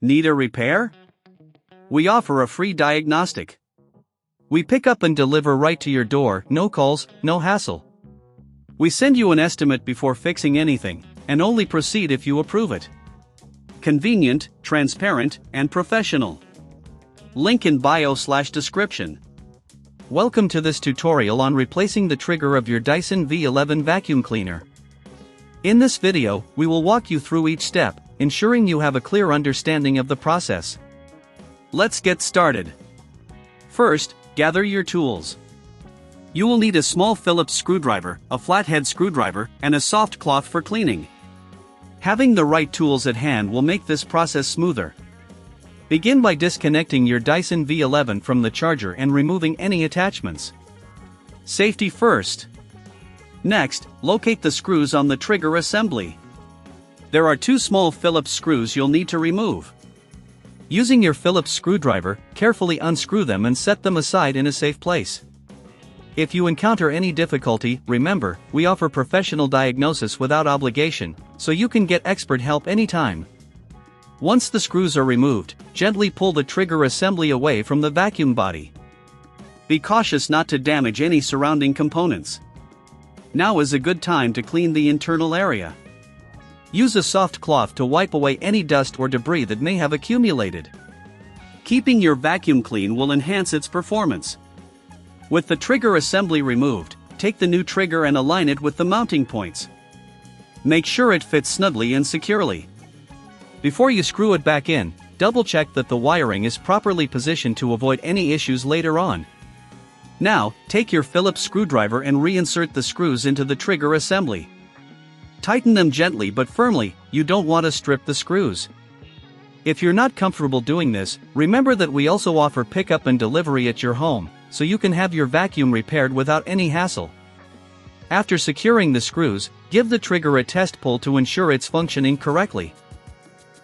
Need a repair? We offer a free diagnostic. We pick up and deliver right to your door, no calls, no hassle. We send you an estimate before fixing anything, and only proceed if you approve it. Convenient, transparent, and professional. Link in bio/description. Welcome to this tutorial on replacing the trigger of your Dyson V11 vacuum cleaner. In this video, we will walk you through each step, ensuring you have a clear understanding of the process. Let's get started. First, gather your tools. You will need a small Phillips screwdriver, a flathead screwdriver, and a soft cloth for cleaning. Having the right tools at hand will make this process smoother. Begin by disconnecting your Dyson V11 from the charger and removing any attachments. Safety first. Next, locate the screws on the trigger assembly. There are two small Phillips screws you'll need to remove. Using your Phillips screwdriver, carefully unscrew them and set them aside in a safe place. If you encounter any difficulty, remember, we offer professional diagnosis without obligation, so you can get expert help anytime. Once the screws are removed, gently pull the trigger assembly away from the vacuum body. Be cautious not to damage any surrounding components. Now is a good time to clean the internal area. Use a soft cloth to wipe away any dust or debris that may have accumulated. Keeping your vacuum clean will enhance its performance. With the trigger assembly removed, take the new trigger and align it with the mounting points. Make sure it fits snugly and securely. Before you screw it back in, double-check that the wiring is properly positioned to avoid any issues later on. Now, take your Phillips screwdriver and reinsert the screws into the trigger assembly. Tighten them gently but firmly, you don't want to strip the screws. If you're not comfortable doing this, remember that we also offer pickup and delivery at your home, so you can have your vacuum repaired without any hassle. After securing the screws, give the trigger a test pull to ensure it's functioning correctly.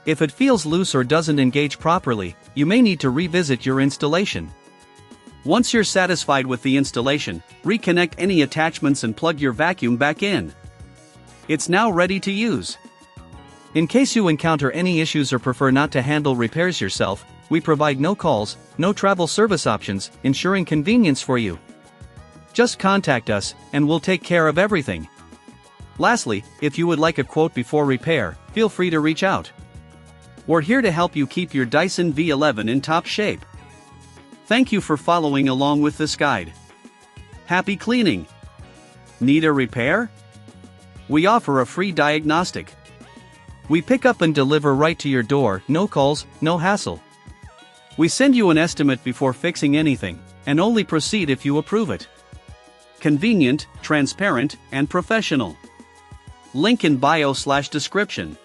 If it feels loose or doesn't engage properly, you may need to revisit your installation. Once you're satisfied with the installation, reconnect any attachments and plug your vacuum back in. It's now ready to use. In case you encounter any issues or prefer not to handle repairs yourself, we provide no calls, no travel service options, ensuring convenience for you. Just contact us, and we'll take care of everything. Lastly, if you would like a quote before repair, feel free to reach out. We're here to help you keep your Dyson V11 in top shape. Thank you for following along with this guide. Happy cleaning! Need a repair? We offer a free diagnostic. We pick up and deliver right to your door, no calls, no hassle. We send you an estimate before fixing anything, and only proceed if you approve it. Convenient, transparent, and professional. Link in bio/description.